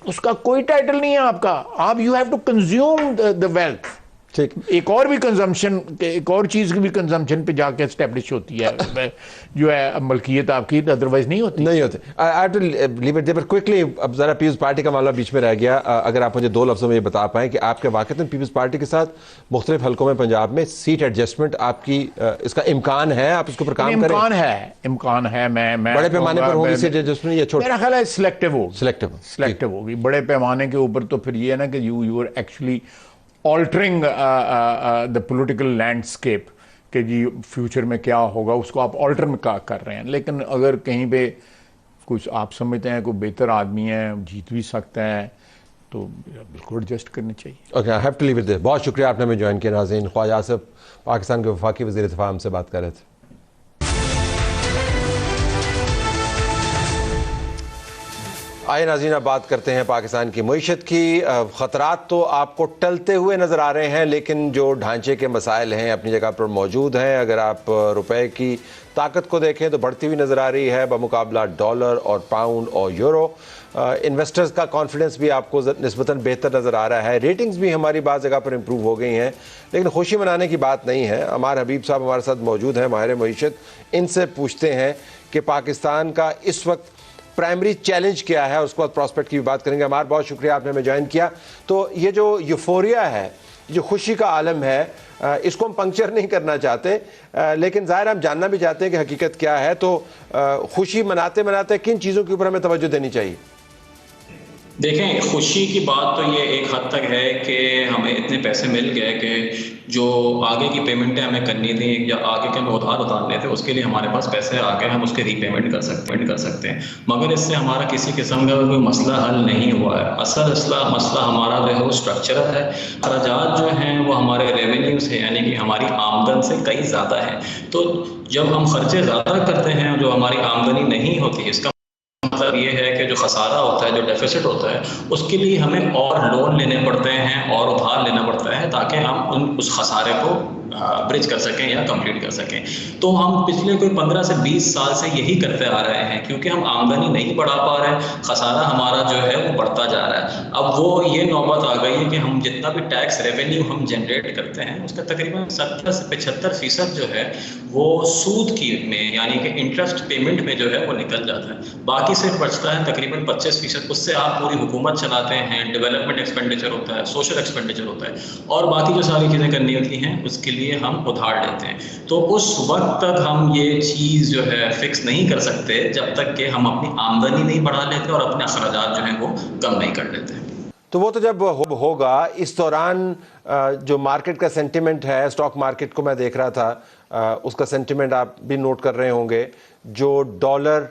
उसका कोई टाइटल नहीं है आपका। आप you have to consume the wealth. ठीक, एक और भी कंजम्पशन, एक और चीज की भी कंजम्पशन पे जाके एस्टेब्लिश होती है जो है मलकियत आपकी, अदरवाइज नहीं होती। I have to leave it there, but quickly अब जरा पीपल्स पार्टी का मामला बीच में रह गया। अगर आप मुझे 2 लफ्जों में ये बता पाएं कि आपके वाकई पीपल्स पार्टी के साथ मुख्तलिफ हलकों में पंजाब में सीट एडजस्टमेंट आपकी इसका इम्कान है, आप इसके ऊपर काम करें? इम्कान है। मैं बड़े पैमाने पर होगी सीट एडजस्टमेंट या छोटे? मेरा ख्याल है सिलेक्टिव होगी। बड़े पैमाने के ऊपर तो फिर ये है ना कि you are actually altering the political landscape, कि जी फ्यूचर में क्या होगा उसको आप ऑल्टर में कर रहे हैं। लेकिन अगर कहीं पे कुछ आप समझते हैं कोई बेहतर आदमी है, जीत भी सकता है, तो बिल्कुल एडजस्ट करनी चाहिए। Okay, I have to leave it there. बहुत शुक्रिया आपने हमें ज्वाइन किया। नाज़रीन, ख्वाजा आसिफ पाकिस्तान के वफाकी वज़ीर दिफ़ा हमसे बात कर रहे थे। आइए नाज़रीन, अब बात करते हैं पाकिस्तान की मईशत की। ख़तरात तो आपको टलते हुए नज़र आ रहे हैं, लेकिन जो ढांचे के मसाइल हैं अपनी जगह पर मौजूद हैं। अगर आप रुपए की ताकत को देखें तो बढ़ती हुई नज़र आ रही है बमुकाबला डॉलर और पाउंड और यूरो। इन्वेस्टर्स का कॉन्फिडेंस भी आपको निस्बतन बेहतर नज़र आ रहा है। रेटिंग्स भी हमारी बात जगह पर इम्प्रूव हो गई हैं, लेकिन खुशी मनाने की बात नहीं है। अमार हबीब साहब हमारे साथ मौजूद हैं, माहिर मईशत। इनसे पूछते हैं कि पाकिस्तान का इस वक्त प्राइमरी चैलेंज क्या है, उसके बाद प्रॉस्पेक्ट की भी बात करेंगे। हमारा बहुत शुक्रिया आपने हमें ज्वाइन किया। तो ये जो यूफोरिया है, जो खुशी का आलम है, इसको हम पंक्चर नहीं करना चाहते, लेकिन ज़ाहिर हम जानना भी चाहते हैं कि हकीकत क्या है। तो खुशी मनाते मनाते किन चीज़ों के ऊपर हमें तवज्जो देनी चाहिए? देखें, खुशी की बात तो ये एक हद तक है कि हमें इतने पैसे मिल गए कि जो आगे की पेमेंटें हमें करनी थी या आगे के हमें उधार उतारने थे, उसके लिए हमारे पास पैसे आ गए, हम उसके रीपेमेंट कर सकते हैं। मगर इससे हमारा किसी किस्म का कोई मसला हल नहीं हुआ है। असल मसला हमारा जो है वो स्ट्रक्चरल है। अखराजात जो हैं वो हमारे रेवेन्यू से, यानी कि हमारी आमदन से कई ज़्यादा है। तो जब हम खर्चे ज़्यादा करते हैं, जो हमारी आमदनी नहीं होती, इसका मतलब ये है कि जो खसारा होता है, जो डेफिसिट होता है, उसके लिए हमें और लोन लेने पड़ते हैं और उधार लेना पड़ता है, ताकि हम उस खसारे को ब्रिज कर सकें या कंप्लीट कर सकें। तो हम पिछले कोई 15 से 20 साल से यही करते आ रहे हैं, क्योंकि हम आमदनी नहीं बढ़ा पा रहे हैं, खसारा हमारा जो है वो बढ़ता जा रहा है। अब वो ये नौबत आ गई है कि हम जितना भी टैक्स रेवेन्यू हम जनरेट करते हैं उसका तकरीबन 70 से 75% जो है वो सूद की में यानी कि इंटरेस्ट पेमेंट में जो है वो निकल जाता है। बाकी सिर्फ बचता है तकरीबन 25%, उससे आप पूरी हुकूमत चलाते हैं, डेवलपमेंट एक्सपेंडिचर होता है, सोशल एक्सपेंडिचर होता है, और बाकी जो सारी चीज़ें करनी होती हैं उसके लिए हम उधार लेते हैं। तो उस वक्त तक हम ये चीज़ जो है फिक्स नहीं कर सकते जब तक कि हम अपनी आमदनी नहीं बढ़ा लेते और अपने अखराजात जो हैं वो कम नहीं कर लेते। तो वो तो जब होगा, इस दौरान जो मार्केट का सेंटिमेंट है, स्टॉक मार्केट को मैं देख रहा था, उसका सेंटिमेंट आप भी नोट कर रहे होंगे, जो डॉलर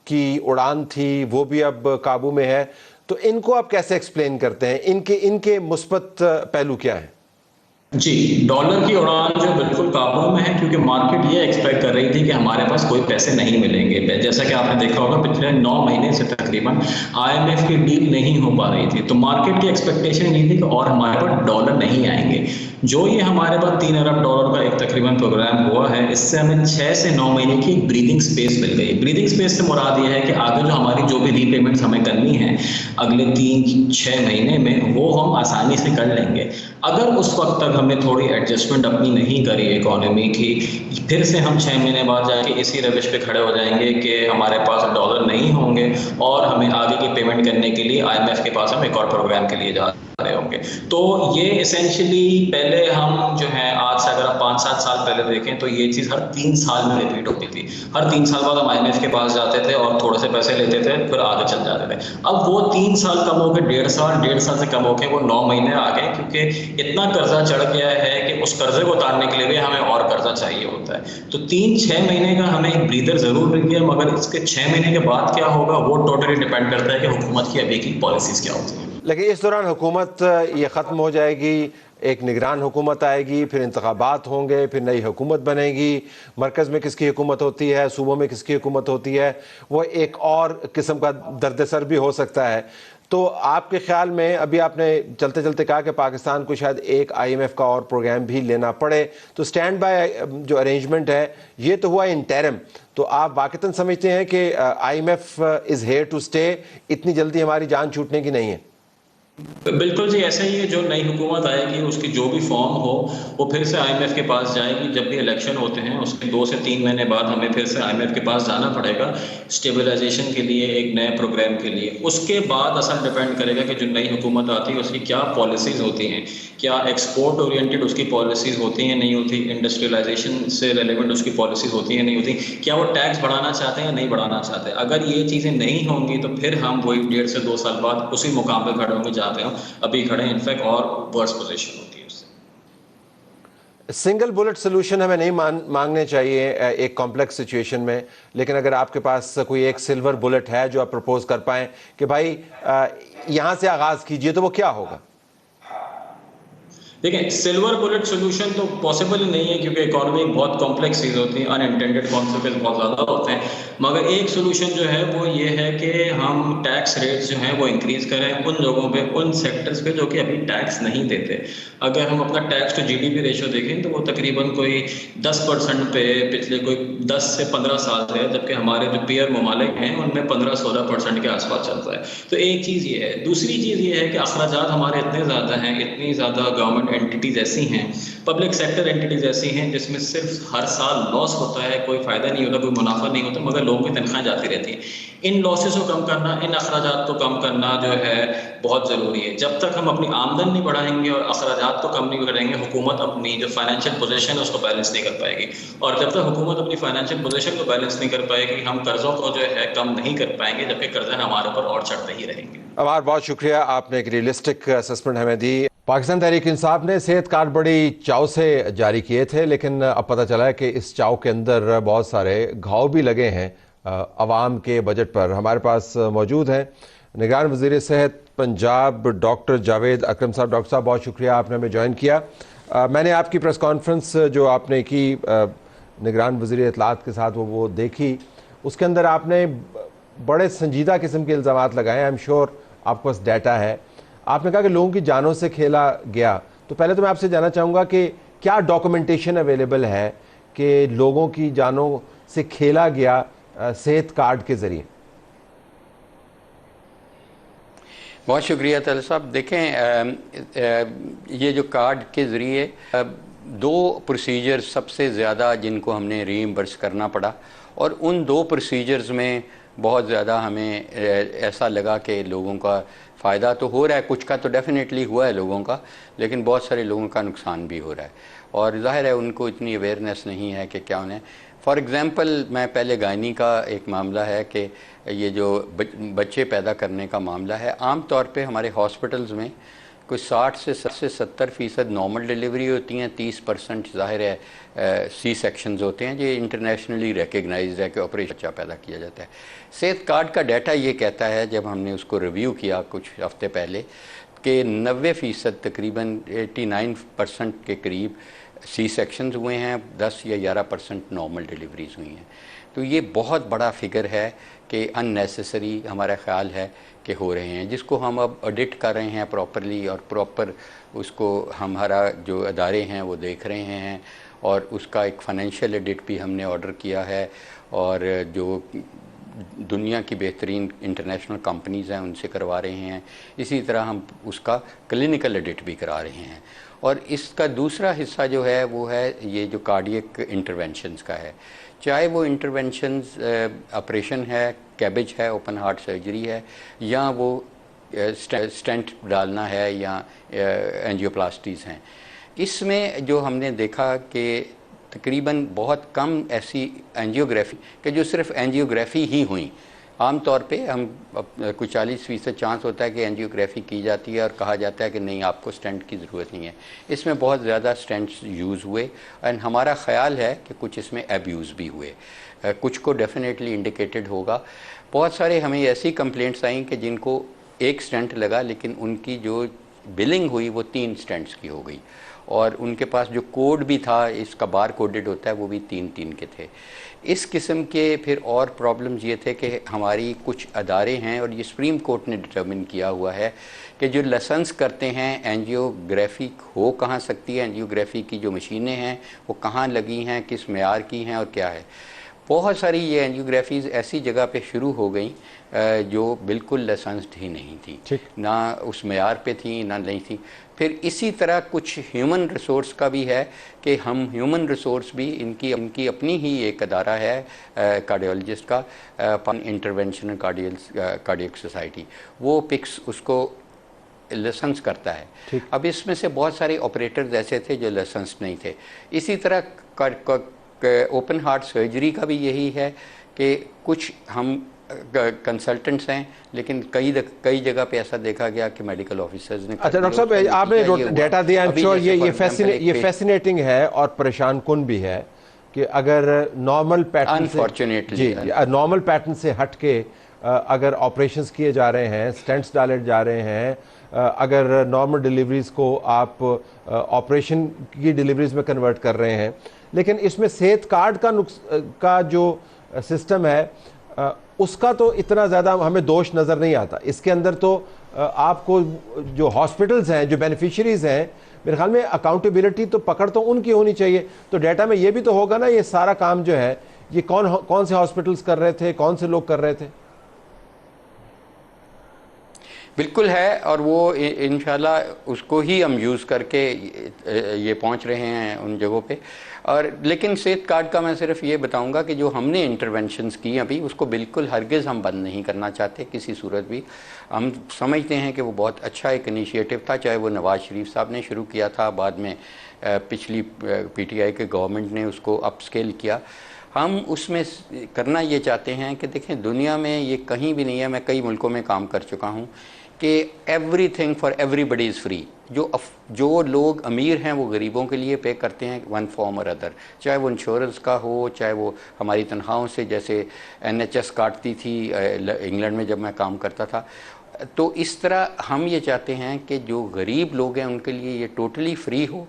की उड़ान थी वो भी अब काबू में है। तो इनको आप कैसे एक्सप्लेन करते हैं, इनके मुस्बत पहलू क्या हैं? जी, डॉलर की उड़ान जो बिल्कुल काबू में है, क्योंकि मार्केट ये एक्सपेक्ट कर रही थी कि हमारे पास कोई पैसे नहीं मिलेंगे। जैसा कि आपने देखा होगा पिछले 9 महीने से तकरीबन IMF की डील नहीं हो पा रही थी, तो मार्केट की एक्सपेक्टेशन ये थी कि और हमारे पास डॉलर नहीं आएंगे। जो ये हमारे पास 3 अरब डॉलर का एक तकरीबन प्रोग्राम हुआ है, इससे हमें 6 से 9 महीने की ब्रीदिंग स्पेस मिल गई। ब्रीदिंग स्पेस से मुराद ये है कि आगे जो हमारी जो भी रीपेमेंट्स हमें करनी है अगले 3-6 महीने में, वो हम आसानी से कर लेंगे। अगर उस वक्त तक हमने थोड़ी एडजस्टमेंट अपनी नहीं करी इकोनॉमी की, फिर से हम 6 महीने बाद जाके इसी रविश पे खड़े हो जाएंगे कि हमारे पास डॉलर नहीं होंगे और हमें आगे की पेमेंट करने के लिए IMF के पास हम एक और प्रोग्राम के लिए जा रहे होंगे। तो ये एसेंशियली पहले हम जो है, आज से अगर आप 5-7 साल पहले देखें तो ये चीज़ हर 3 साल में रिपीट होती थी। हर 3 साल बाद हम IMF के पास जाते थे और थोड़े से पैसे लेते थे, फिर आगे चल जाते थे। अब वो 3 साल कम हो गए, 1.5 साल से कम हो गए, वो 9 महीने आ गए, क्योंकि इतना कर्जा चढ़ गया है कि उस कर्जे को उतारने के लिए भी हमें और कर्जा चाहिए होता है। तो 3-6 महीने का हमें एक ब्रीदर जरूर मिल गया, मगर इसके 6 महीने के बाद क्या होगा वो टोटली डिपेंड करता है कि हुकूमत की अभी की पॉलिसीज क्या होती है। लेकिन इस दौरान हुकूमत ये ख़त्म हो जाएगी, एक निगरान हुकूमत आएगी, फिर इंतखाबात होंगे, फिर नई हुकूमत बनेगी। मरकज़ में किसकी हुकूमत होती है, सूबों में किसकी हुकूमत होती है, वो एक और किस्म का दर्द-सर भी हो सकता है। तो आपके ख्याल में, अभी आपने चलते चलते कहा कि पाकिस्तान को शायद एक IMF का और प्रोग्राम भी लेना पड़े, तो स्टैंड बाय जो अरेंजमेंट है ये तो हुआ इंटरिम, तो आप वाक़तन समझते हैं कि IMF is here to stay, इतनी जल्दी हमारी जान छूटने की नहीं है? बिल्कुल जी, ऐसा ही है। जो नई हुकूमत आएगी उसकी जो भी फॉर्म हो वो फिर से IMF के पास जाएगी। जब भी इलेक्शन होते हैं उसके 2 से 3 महीने बाद हमें फिर से IMF के पास जाना पड़ेगा स्टेबलाइजेशन के लिए, एक नए प्रोग्राम के लिए। उसके बाद असल डिपेंड करेगा कि जो नई हुकूमत आती है उसकी क्या पॉलिसीज़ होती हैं, क्या एक्सपोर्ट ओरिएंटेड उसकी पॉलिसीज़ होती हैं नहीं होती, इंडस्ट्रियलाइजेशन से रेलिवेंट उसकी पॉलिसीज़ होती हैं नहीं होती, क्या वो टैक्स बढ़ाना चाहते हैं या नहीं बढ़ाना चाहते। अगर ये चीज़ें नहीं होंगी तो फिर हम वही 1.5 से 2 साल बाद उसी मुकाम पर खड़े होंगे जहाँ अभी खड़े, इनफैक्ट और वर्स पोजीशन होती है उससे। सिंगल बुलेट सोल्यूशन हमें नहीं मांगने चाहिए एक कॉम्प्लेक्स सिचुएशन में, लेकिन अगर आपके पास कोई एक सिल्वर बुलेट है जो आप प्रपोज कर पाएं कि भाई यहां से आगाज कीजिए, तो वो क्या होगा? देखिए, सिल्वर बुलेट सोल्यूशन तो पॉसिबल ही नहीं है, क्योंकि इकोनॉमी बहुत कॉम्प्लेक्स चीज़ होती है, अनइंटेंडेड कॉन्सिक्वेंस बहुत ज़्यादा होते हैं। मगर एक सोल्यूशन जो है वो ये है कि हम टैक्स रेट्स जो हैं वो इंक्रीज़ करें उन लोगों पे, उन सेक्टर्स पे जो कि अभी टैक्स नहीं देते। अगर हम अपना टैक्स टू GDP रेशो देखें तो वो तकरीबन कोई 10% पे पिछले कोई 10 से 15 साल से है, जबकि हमारे जो पीयर ममालिक हैं उनमें 15-16% के आसपास चलता है। तो एक चीज़ ये है। दूसरी चीज़ ये है कि अखराजात हमारे इतने ज़्यादा हैं, इतनी ज़्यादा गवर्नमेंट एंटिटीज ऐसी हैं, पब्लिक सेक्टर एंटिटीज ऐसी हैं जिसमें सिर्फ हर साल लॉस होता है, कोई फ़ायदा नहीं होता, कोई मुनाफा नहीं होता, मगर लोगों की तनख्वाह जाती रहती हैं। इन लॉसेस को कम करना, इन अखराजात को कम करना जो है बहुत ज़रूरी है। जब तक हम अपनी आमदन नहीं बढ़ाएंगे और अखराजात को कम नहीं करेंगे, हुकूमत अपनी जो फाइनेंशियल पोजीशन है उसको बैलेंस नहीं कर पाएगी। और जब तक हुकूमत अपनी फाइनेंशियल पोजीशन को बैलेंस नहीं कर पाएगी, हम कर्ज़ों को जो है कम नहीं कर पाएंगे, जबकि कर्ज़े हमारे ऊपर और चढ़ते ही रहेंगे। अमार, बहुत शुक्रिया, आपने एक रियलिस्टिक असेसमेंट हमें दी। पाकिस्तान तहरीक इंसाफ ने सेहत कार्ड बड़ी चाव से जारी किए थे, लेकिन अब पता चला है कि इस चाव के अंदर बहुत सारे घाव भी लगे हैं अवाम के बजट पर। हमारे पास मौजूद हैं निगरान वज़ीर सेहत पंजाब डॉक्टर जावेद अकरम साहब। डॉक्टर साहब, बहुत शुक्रिया, आपने हमें ज्वाइन किया। मैंने आपकी प्रेस कॉन्फ्रेंस जो आपने की निगरान वज़ीर इत्तलात के साथ वो देखी, उसके अंदर आपने बड़े संजीदा किस्म के इल्ज़ामात लगाए। आई एम श्योर आपके पास डाटा है। आपने कहा कि लोगों की जानों से खेला गया। तो पहले तो मैं आपसे जानना चाहूँगा कि क्या डॉक्यूमेंटेशन अवेलेबल है कि लोगों की जानों से खेला गया सेहत कार्ड के ज़रिए? बहुत शुक्रिया तल साहब। देखें, ये जो कार्ड के ज़रिए दो प्रोसीजर सबसे ज़्यादा जिनको हमने रीइंबर्स करना पड़ा, और उन दो प्रोसीजर्स में बहुत ज़्यादा हमें ऐसा लगा कि लोगों का फ़ायदा तो हो रहा है, कुछ का तो डेफिनेटली हुआ है लोगों का, लेकिन बहुत सारे लोगों का नुकसान भी हो रहा है। और ज़ाहिर है उनको इतनी अवेयरनेस नहीं है कि क्या उन्हें, फॉर एग्ज़ाम्पल मैं पहले गायनी का एक मामला है कि ये जो बच्चे पैदा करने का मामला है, आम तौर पे हमारे हॉस्पिटल्स में कोई 60 से 70% नॉर्मल डिलीवरी होती हैं, 30% ज़ाहिर है सी सेक्शंस होते हैं, जो इंटरनेशनली रिकग्नाइज्ड है कि ऑपरेशन बच्चा पैदा किया जाता है। सेहत कार्ड का डाटा ये कहता है, जब हमने उसको रिव्यू किया कुछ हफ्ते पहले, कि 90% तकरीबन 89% के करीब सी सेक्शंस हुए हैं, 10 या 11% नॉर्मल डिलीवरीज हुई हैं। तो ये बहुत बड़ा फिगर है कि अननेसेसरी हमारा ख्याल है कि हो रहे हैं, जिसको हम अब ऑडिट कर रहे हैं प्रॉपरली, और प्रॉपर उसको हमारा जो अदारे हैं वो देख रहे हैं, और उसका एक फ़ाइनेंशियल ऑडिट भी हमने ऑर्डर किया है, और जो दुनिया की बेहतरीन इंटरनेशनल कंपनीज़ हैं उनसे करवा रहे हैं। इसी तरह हम उसका क्लिनिकल ऑडिट भी करा रहे हैं। और इसका दूसरा हिस्सा जो है वो है ये जो कार्डियक इंटरवेंशंस का है, चाहे वो इंटरवेंशंस ऑपरेशन है, कैबेज है, ओपन हार्ट सर्जरी है, या वो स्टेंट डालना है, या एंजियोप्लास्टीज़ हैं। इसमें जो हमने देखा कि तकरीबन बहुत कम ऐसी एंजियोग्राफी कि जो सिर्फ एंजियोग्राफी ही हुई। आम तौर पे हम कोई 40% चांस होता है कि एंजियोग्राफी की जाती है और कहा जाता है कि नहीं, आपको स्टेंट की ज़रूरत नहीं है। इसमें बहुत ज़्यादा स्टेंट्स यूज़ हुए, एंड हमारा ख़्याल है कि कुछ इसमें एब्यूज़ भी हुए, कुछ को डेफिनेटली इंडिकेटेड होगा। बहुत सारे हमें ऐसी कंप्लेंट्स आई कि जिनको एक स्टेंट लगा, लेकिन उनकी जो बिलिंग हुई वो 3 स्टेंट्स की हो गई, और उनके पास जो कोड भी था, इसका बार कोडेड होता है, वो भी 3-3 के थे। इस किस्म के फिर और प्रॉब्लम्स ये थे कि हमारी कुछ अदारे हैं, और ये सुप्रीम कोर्ट ने डिटर्मिन किया हुआ है कि जो लाइसेंस करते हैं एंजियोग्राफी हो कहाँ सकती है, एंजियोग्राफी की जो मशीनें हैं वो कहाँ लगी हैं, किस मेयार की हैं और क्या है। बहुत सारी ये एंजियोग्राफीज़ ऐसी जगह पे शुरू हो गई जो बिल्कुल लाइसेंस्ड ही नहीं थी, ना उस मेयार पे थी, ना नहीं थी। फिर इसी तरह कुछ ह्यूमन रिसोर्स का भी है कि हम ह्यूमन रिसोर्स भी इनकी अपनी ही एक अदारा है कार्डियोलॉजिस्ट का, इंटरवेंशनल कार्डियक सोसाइटी, वो पिक्स उसको लाइसेंस करता है। अब इसमें से बहुत सारे ऑपरेटर्स ऐसे थे जो लाइसेंस नहीं थे। इसी तरह ओपन हार्ट सर्जरी का भी यही है कि कुछ हम कंसल्टेंट्स हैं, लेकिन कई जगह पे ऐसा देखा गया कि मेडिकल ऑफिसर्स ने। अच्छा डॉक्टर साहब, आपने डेटा दिया, आई एम श्योर ये फैसिनेटिंग है और परेशान कुन भी है कि अगर normal pattern unfortunately normal pattern से हट के अगर ऑपरेशंस किए जा रहे हैं, स्टेंट्स डाले जा रहे हैं, अगर नॉर्मल डिलीवरीज को आप ऑपरेशन की डिलीवरीज में कन्वर्ट कर रहे हैं, लेकिन इसमें सेहत कार्ड का जो सिस्टम है उसका तो इतना ज़्यादा हमें दोष नज़र नहीं आता। इसके अंदर तो आपको जो हॉस्पिटल्स हैं, जो बेनिफिशरीज हैं, मेरे ख्याल में अकाउंटेबिलिटी तो पकड़ तो उनकी होनी चाहिए। तो डाटा में ये भी तो होगा ना, ये सारा काम जो है ये कौन से हॉस्पिटल्स कर रहे थे, कौन से लोग कर रहे थे। बिल्कुल है, और वो इंशाल्लाह उसको ही हम यूज़ करके ये पहुंच रहे हैं उन जगहों पे। और लेकिन सेहत कार्ड का मैं सिर्फ ये बताऊंगा कि जो हमने इंटरवेंशंस की अभी, उसको बिल्कुल हरगिज़ हम बंद नहीं करना चाहते किसी सूरत भी। हम समझते हैं कि वो बहुत अच्छा एक इनिशिएटिव था, चाहे वो नवाज़ शरीफ साहब ने शुरू किया था, बाद में पिछली PTI के गवर्नमेंट ने उसको अपस्केल किया। हम उसमें करना ये चाहते हैं कि देखें, दुनिया में ये कहीं भी नहीं है, मैं कई मुल्कों में काम कर चुका हूँ, कि everything for everybody is free. जो लोग अमीर हैं वो गरीबों के लिए पे करते हैं वन फॉर्म और अदर, चाहे वो इंश्योरेंस का हो, चाहे वो हमारी तनख्वाहों से, जैसे NHS काटती थी इंग्लैंड में जब मैं काम करता था। तो इस तरह हम ये चाहते हैं कि जो गरीब लोग हैं उनके लिए ये टोटली फ्री हो।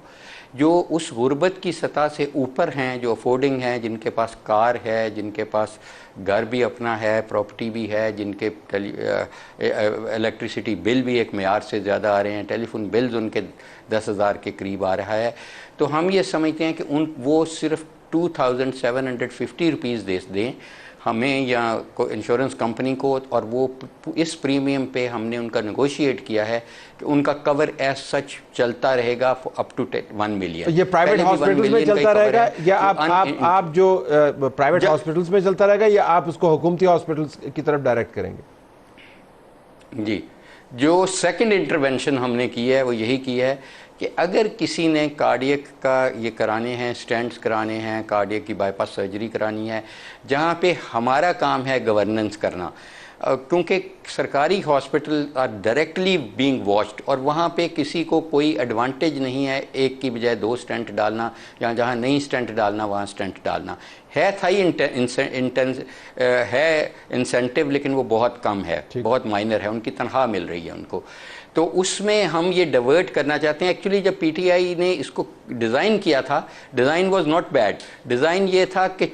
जो उस गुर्बत की सतह से ऊपर हैं, जो अफोर्डिंग हैं, जिनके पास कार है, जिनके पास घर भी अपना है, प्रॉपर्टी भी है, जिनके इलेक्ट्रिसिटी बिल भी एक मेयार से ज़्यादा आ रहे हैं, टेलीफोन बिल्स उनके 10,000 के करीब आ रहा है, तो हम ये समझते हैं कि वो सिर्फ 2,750 रुपीज़ दें हमें या को इंश्योरेंस कंपनी को, और वो इस प्रीमियम पे हमने उनका नेगोशिएट किया है कि उनका कवर एज सच चलता रहेगा अप टू 1 मिलियन। ये प्राइवेट हॉस्पिटल्स में चलता रहेगा या आप जो प्राइवेट हॉस्पिटल्स में चलता रहेगा या आप उसको हुकूमती हॉस्पिटल्स की तरफ डायरेक्ट करेंगे? जी, जो सेकंड इंटरवेंशन हमने की है वो यही की है कि अगर किसी ने कार्डियक का ये कराने हैं, स्टेंट्स कराने हैं, कार्डियक की बाईपास सर्जरी करानी है, जहाँ पे हमारा काम है गवर्नेंस करना, क्योंकि सरकारी hospital are directly being watched और वहाँ पे किसी को कोई एडवांटेज नहीं है एक की बजाय 2 स्टेंट डालना, या जहाँ नहीं स्टेंट डालना वहाँ स्टेंट डालना है। था ही है इंसेंटिव, लेकिन वो बहुत कम है, बहुत माइनर है, उनकी तनख्वाह मिल रही है उनको। तो उसमें हम ये डाइवर्ट करना चाहते हैं। एक्चुअली जब पीटीआई ने इसको डिज़ाइन किया था, design was not bad. Design ये था कि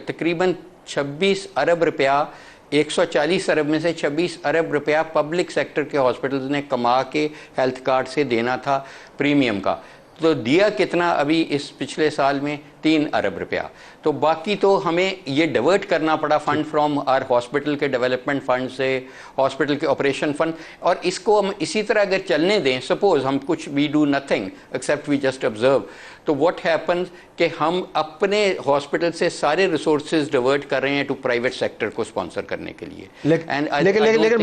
तकरीबन 26 अरब रुपया, 140 अरब में से 26 अरब रुपया पब्लिक सेक्टर के हॉस्पिटल्स ने कमा के हेल्थ कार्ड से देना था प्रीमियम का। तो दिया कितना अभी इस पिछले साल में? 3 अरब रुपया। तो बाकी तो हमें ये डाइवर्ट करना पड़ा फंड फ्रॉम आर हॉस्पिटल के डेवलपमेंट फंड से, हॉस्पिटल के ऑपरेशन फंड, और इसको हम इसी तरह अगर चलने दें, सपोज हम कुछ we do nothing except we just observe, तो व्हाट हैपन्स कि हम अपने हॉस्पिटल से सारे रिसोर्सेज डाइवर्ट कर रहे हैं टू प्राइवेट सेक्टर को स्पॉन्सर करने के लिए। लेकिन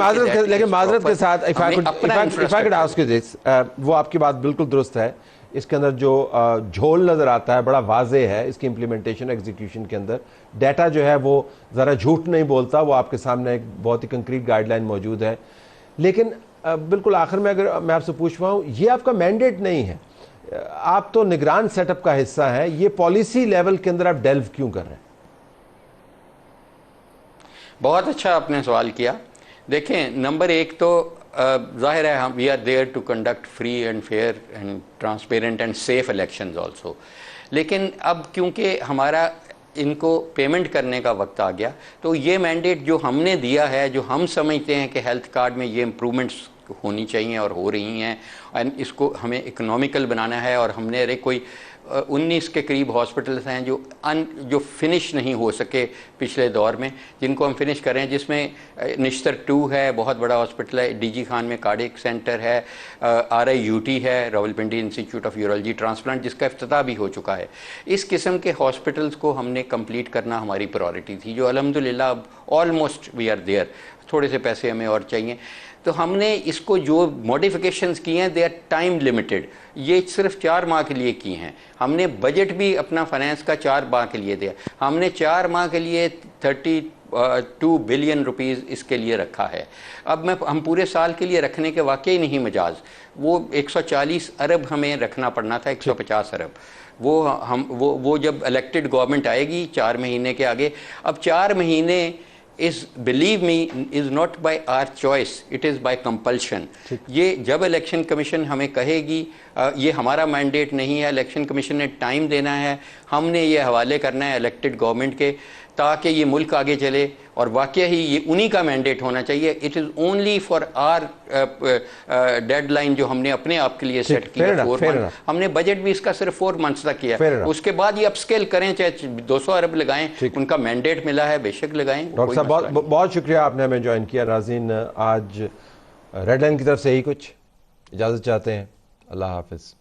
माजरत के साथ if I could ask you this, वो आपकी बात बिल्कुल दुरुस्त है। इसके अंदर जो झोल नज़र आता है बड़ा वाज़े है, इसकी इम्प्लीमेंटेशन एग्जीक्यूशन के अंदर डाटा जो है वो ज़रा झूठ नहीं बोलता, वो आपके सामने एक बहुत ही कंक्रीट गाइडलाइन मौजूद है। लेकिन बिल्कुल आखिर में अगर मैं आपसे पूछ पाऊँ, ये आपका मैंडेट नहीं है, आप तो निगरान सेटअप का हिस्सा है, ये पॉलिसी लेवल के अंदर आप डेल्व क्यों कर रहे हैं? बहुत अच्छा आपने सवाल किया। देखें, नंबर एक तो जाहिर है हम we are there to conduct free and fair and transparent and safe elections also, लेकिन अब क्योंकि हमारा इनको पेमेंट करने का वक्त आ गया, तो ये मैंडेट जो हमने दिया है, जो हम समझते हैं कि हेल्थ कार्ड में ये इम्प्रूवमेंट्स होनी चाहिए और हो रही हैं, एंड इसको हमें इकोनॉमिकल बनाना है, और हमने अरे कोई 19 के करीब हॉस्पिटल्स हैं जो फिनिश नहीं हो सके पिछले दौर में, जिनको हम फिनिश करें, जिसमें निश्तर 2 है, बहुत बड़ा हॉस्पिटल है, डीजी खान में कार्डियक सेंटर है, RIUT है, Rawalpindi institute of urology transplant, जिसका इफ्तिताह भी हो चुका है। इस किस्म के हॉस्पिटल्स को हमने कंप्लीट करना हमारी प्रायोरिटी थी, जो अल्हम्दुलिल्लाह अब ऑलमोस्ट वी आर देयर। थोड़े से पैसे हमें और चाहिए, तो हमने इसको जो मॉडिफिकेशंस की हैं दे आर टाइम लिमिटेड, ये सिर्फ 4 माह के लिए की हैं। हमने बजट भी अपना फाइनेंस का 4 माह के लिए दिया, हमने 4 माह के लिए 32 बिलियन रुपीज़ इसके लिए रखा है। अब हम पूरे साल के लिए रखने के वाकई नहीं मजाज, वो 140 अरब हमें रखना पड़ना था, 150 अरब वो जब इलेक्टेड गवर्नमेंट आएगी 4 महीने के आगे। अब 4 महीने is believe me is not by our choice, it is by compulsion। ये जब इलेक्शन कमीशन हमें कहेगी, ये हमारा मैंडेट नहीं है, इलेक्शन कमीशन ने टाइम देना है, हमने ये हवाले करना है इलेक्टेड गवर्नमेंट के, ताकि ये मुल्क आगे चले, और वाकई ही ये उन्हीं का मैंडेट होना चाहिए। It is only for our deadline जो हमने अपने आप के लिए सेट किया 4 मंथ, हमने बजट भी इसका सिर्फ 4 मंथ्स तक किया, उसके बाद ये अपस्केल करें, चाहे 200 अरब लगाएं, उनका मैंडेट मिला है, बेशक लगाएं। डॉक्टर साहब बहुत शुक्रिया आपने हमें ज्वाइन किया। नाज़रीन, आज रेड लाइन की तरफ से ही कुछ इजाज़त चाहते हैं। अल्लाह हाफिज़।